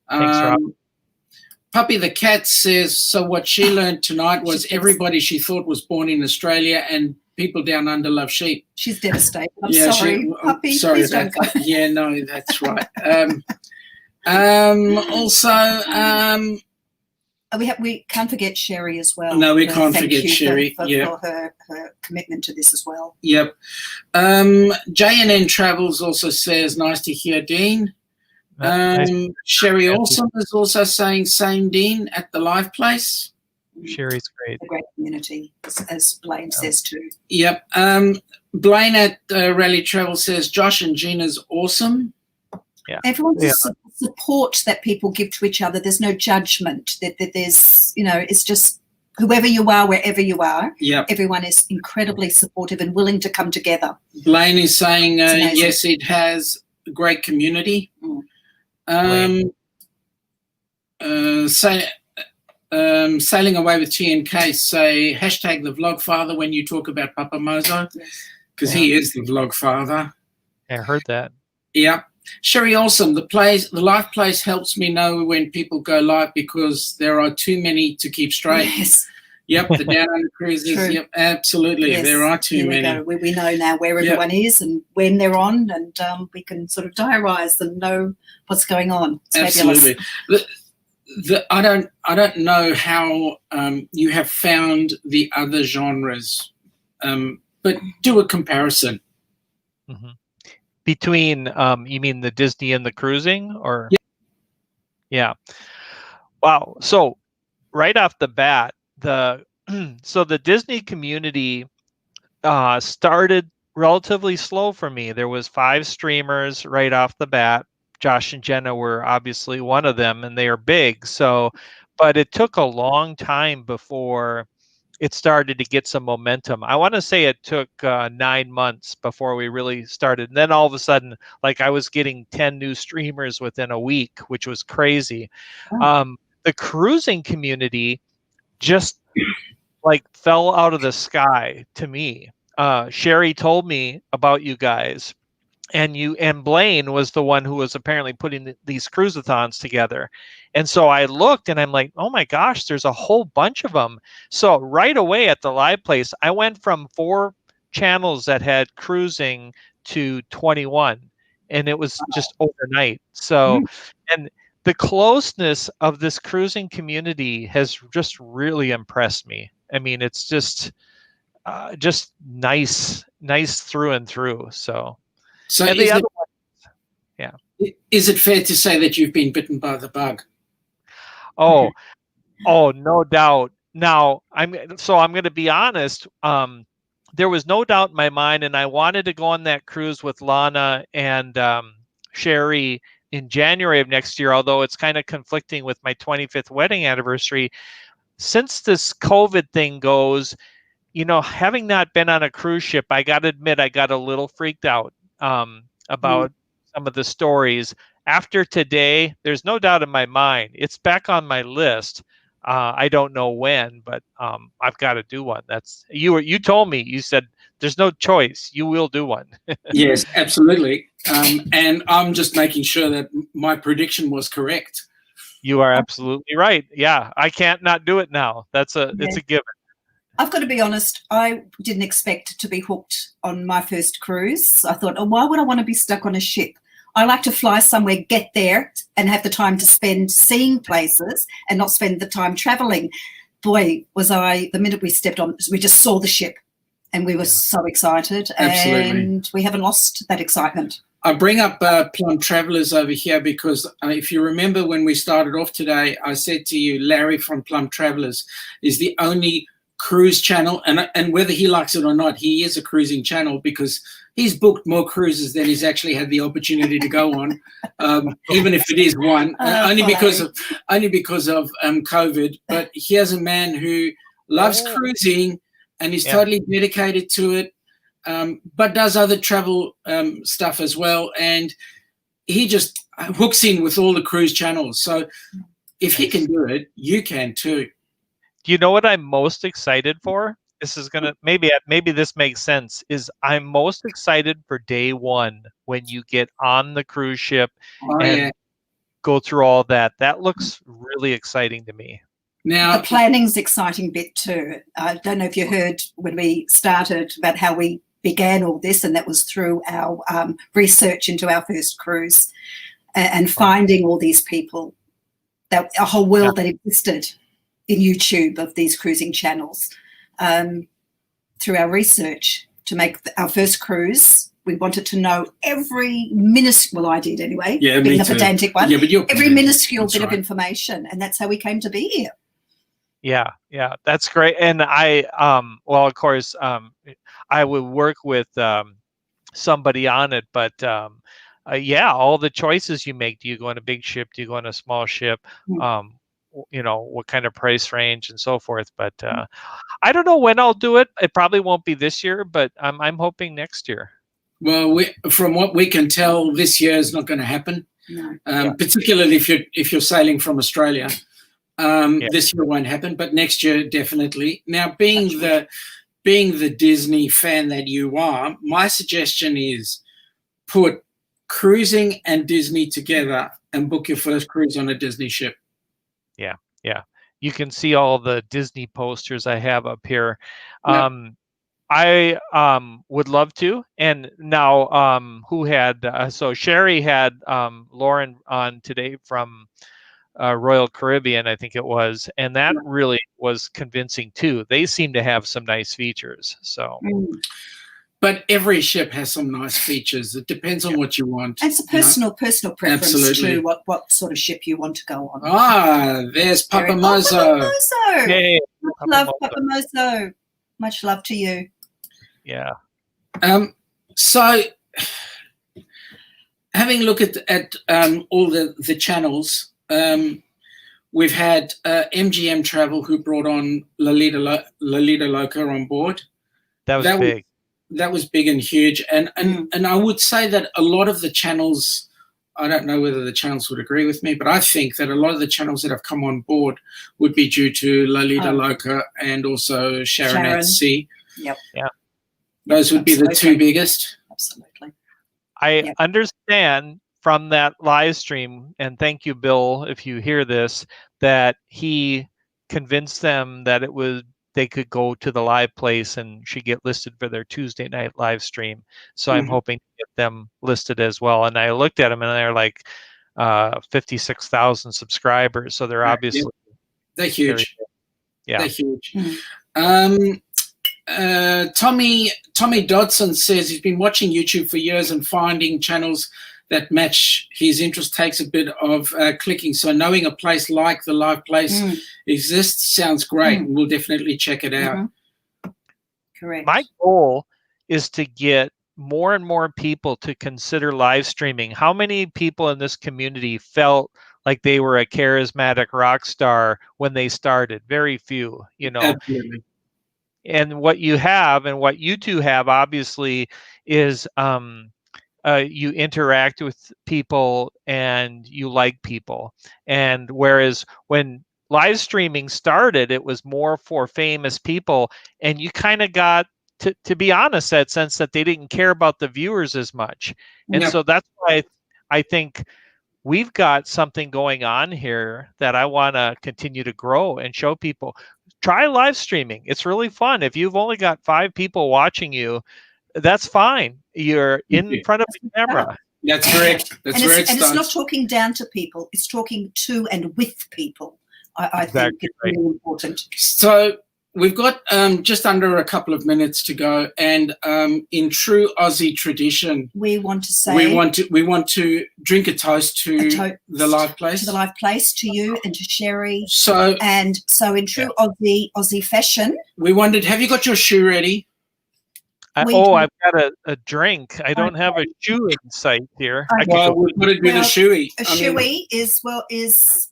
Thanks, Rob. Puppy the Cat says, so what she learned tonight was everybody she thought was born in Australia and people down under love sheep. She's devastated. I'm sorry, Puppy. Sorry please don't go. Yeah, no, that's right. We can't forget Cheri as well. No, we can't forget Cheri. For her commitment to this as well. Yep. J&N Travels also says, nice to hear, Dean. Nice. Cheri Awesome is also saying same Dean at the live place. Cheri's great. A great community, as Blaine says too. Yep. Blaine at Raley Travel says Josh and Gina's awesome. Yeah. Everyone's support that people give to each other. There's no judgment. That there's, it's just whoever you are, wherever you are. Yep. Everyone is incredibly supportive and willing to come together. Blaine is saying yes, it has a great community. Sailing Away with T&K say hashtag the vlog father when you talk about Papa Mozo, because he is the vlog father. I heard that. Yeah. Cheri Awesome, the live place helps me know when people go live because there are too many to keep straight. Yes. Yep, the Downunder Cruisers. True. Yep, absolutely. Yes. There are too many. Go. We know now where everyone is and when they're on, and we can sort of diarise and know what's going on. It's absolutely. fabulous. I don't know how you have found the other genres, but do a comparison. Mm-hmm. Between, you mean the Disney and the cruising, or? Yeah. Wow. So right off the bat, the Disney community started relatively slow for me. There was 5 streamers right off the bat. Josh and Jenna were obviously one of them, and they are big. So, but it took a long time before it started to get some momentum. I want to say it took 9 months before we really started. And then all of a sudden, like I was getting 10 new streamers within a week, which was crazy. Oh. The cruising community just like fell out of the sky to me. Cheri told me about you guys. And Blaine was the one who was apparently putting these cruisathons together. And so I looked and I'm like, oh my gosh, there's a whole bunch of them. So right away at the live place, I went from 4 channels that had cruising to 21, and it was just overnight. So, and the closeness of this cruising community has just really impressed me. I mean, it's just nice through and through. So is it fair to say that you've been bitten by the bug? Oh, no doubt. Now I'm going to be honest. There was no doubt in my mind, and I wanted to go on that cruise with Lana and Cheri in January of next year, although it's kind of conflicting with my 25th wedding anniversary. Since this COVID thing goes, having not been on a cruise ship, I got to admit, I got a little freaked out about some of the stories. After today, there's no doubt in my mind, it's back on my list. I don't know when, but I've got to do one. That's you told me, you said there's no choice. You will do one. Yes, absolutely. And I'm just making sure that my prediction was correct. You are absolutely right. Yeah, I can't not do it now. It's a given. I've got to be honest, I didn't expect to be hooked on my first cruise. I thought, why would I want to be stuck on a ship? I like to fly somewhere, get there, and have the time to spend seeing places and not spend the time traveling. Boy, the minute we stepped on, we just saw the ship and we were so excited. Absolutely. And we haven't lost that excitement. I bring up Plum Travelers over here because if you remember when we started off today, I said to you, Larry from Plum Travelers is the only cruise channel, and whether he likes it or not, he is a cruising channel because he's booked more cruises than he's actually had the opportunity to go on, even if it is one, only because of COVID. But here's a man who loves cruising and is totally dedicated to it, but does other travel stuff as well, and he just hooks in with all the cruise channels. So if he can do it, you can too. Do you know what I'm most excited for? This is gonna maybe this makes sense. Is I'm most excited for day 1 when you get on the cruise ship and go through all that. That looks really exciting to me. Now, the planning's exciting bit too. I don't know if you heard when we started about how we began all this, and that was through our research into our first cruise and finding all these people, that a whole world that existed in YouTube of these cruising channels. Through our research to make our first cruise, We wanted to know every minuscule. Well, I did anyway. Yeah, being me the too. pedantic one. Yeah, but you're every pedantic. minuscule That's bit of right. information, and that's how we came to be here. Yeah, that's great. And I, well, of course, I would work with somebody on it, but yeah, all the choices you make. Do you go on a big ship? Do you go on a small ship? You know, what kind of price range and so forth. But I don't know when I'll do it. It probably won't be this year, but I'm hoping next year. Well, from what we can tell, this year is not going to happen. No. Particularly if you're sailing from Australia. This year won't happen, but next year definitely. Now, being the Disney fan that you are, my suggestion is put cruising and Disney together and book your first cruise on a Disney ship. Yeah. You can see all the Disney posters I have up here. Yep. I would love to. And now, who had so Cheri had Lauren on today from Royal Caribbean, I think it was, and that really was convincing too. They seem to have some nice features. So, but every ship has some nice features. It depends on what you want. And it's a personal preference Absolutely. to what sort of ship you want to go on. Ah, there's Papa Mozo. Papa Mozo. Hey, Much love, Papa Mozo. Much love to you. Yeah. So, having a look at all the channels, we've had MGM Travel, who brought on Lolita Loca on board. That was big. That was big and huge. And I would say that a lot of the channels, I don't know whether the channels would agree with me, but I think that a lot of the channels that have come on board would be due to Lolita Loca and also Sharon at Sea. Yep. Yeah. Those would be the two biggest. Absolutely. I understand from that live stream, and thank you, Bill, if you hear this, that he convinced them that they could go to the live place and should get listed for their Tuesday night live stream. So I'm hoping to get them listed as well. And I looked at them and they're like 56,000 subscribers. So they're obviously they're huge. They're huge. Tommy Dodson says he's been watching YouTube for years and finding channels that match his interest takes a bit of clicking. So knowing a place like the live place exists sounds great. And we'll definitely check it out. Correct. My goal is to get more and more people to consider live streaming. How many people in this community felt like they were a charismatic rock star when they started? Very few, you know. Absolutely. And what you have and what you two have, obviously, is you interact with people and you like people. And whereas when live streaming started, it was more for famous people, and you kind of got, to be honest, that sense that they didn't care about the viewers as much. And so that's why I think we've got something going on here that I want to continue to grow and show people. Try live streaming. It's really fun. If you've only got 5 people watching you, that's fine. You're in front of the camera. That's correct. That's where it starts. And it's not talking down to people. It's talking to and with people. I think it's really important. So we've got just under a couple of minutes to go, and in true Aussie tradition, we want to say we want to drink a toast to the live place, to the live place, to you and to Cheri. So in true Aussie fashion, we wondered, have you got your shoe ready? I've got a drink. I don't have a shoe in sight here. Well, we've got to do the shoey. A shoey is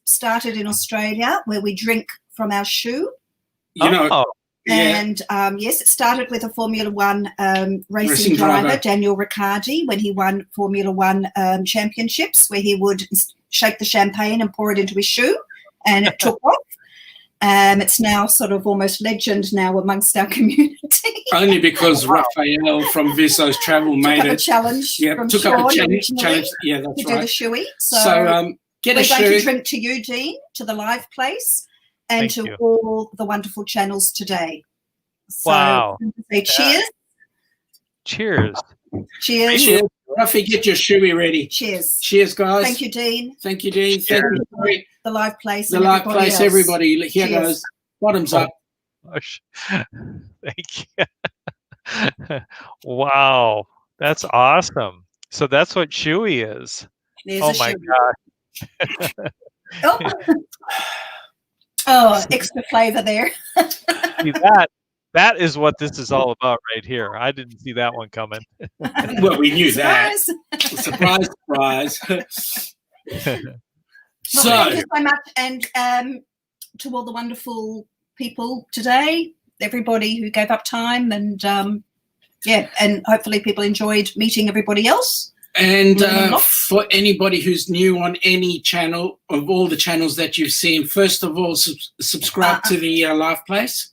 started in Australia, where we drink from our shoe. You know, and yes, it started with a Formula One racing driver, Daniel Ricciardi, when he won Formula One championships, where he would shake the champagne and pour it into his shoe, and it took off. It's now sort of almost legend now amongst our community. Only because Raphael from Viso's Travel made a challenge. Yeah, took up a challenge. Yeah, that's to right. Do the shoey. So get a shoe. We're going to drink to you, Dean, to the live place, and to all the wonderful channels today. So, wow. Say cheers. Cheers. Cheers. Cheers. Rafi, get your shoey ready. Cheers. Cheers, guys. Thank you, Dean. Thank you, Dean. Thank you. The live place. The live place, else. everybody. Here goes. Bottoms up. Gosh. Thank you. Wow. That's awesome. So that's what Chewy is. There's Oh a my sugar. God. Oh, extra flavor there. See, that is what this is all about right here. I didn't see that one coming. Well, we knew Surprise. that. Surprise, surprise. Well, thank you so much, and to all the wonderful people today, everybody who gave up time, and and hopefully people enjoyed meeting everybody else. And for anybody who's new on any channel, of all the channels that you've seen, first of all, subscribe to the Live Place.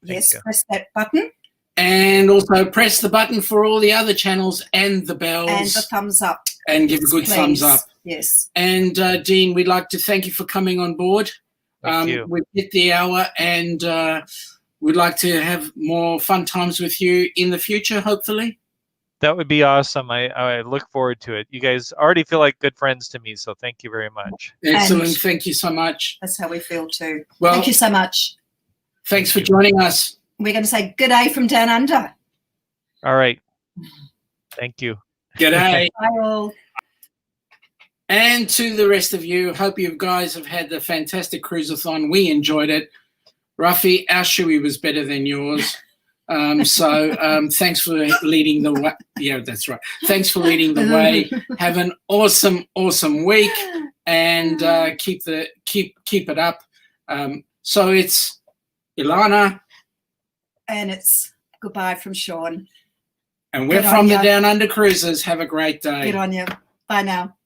Yes, press that button. And also press the button for all the other channels and the bells. And the thumbs up. And give a good thumbs up. Yes. And Dean, we'd like to thank you for coming on board. Thank you. We've hit the hour, and we'd like to have more fun times with you in the future, hopefully. That would be awesome. I look forward to it. You guys already feel like good friends to me, so thank you very much. Excellent. And thank you so much. That's how we feel too. Well, thank you so much. Thanks for joining us. We're going to say good day from down under. All right. Thank you. Good day. Bye all. And to the rest of you, hope you guys have had the fantastic Cruisathon. We enjoyed it. Ruffy, our Chewy was better than yours. Thanks for leading the way. Yeah, that's right. Thanks for leading the way. Have an awesome, awesome week, and keep it up. So it's Ilana. And it's goodbye from Sean. And we're from the Downunder Cruisers. Have a great day. Good on you. Bye now.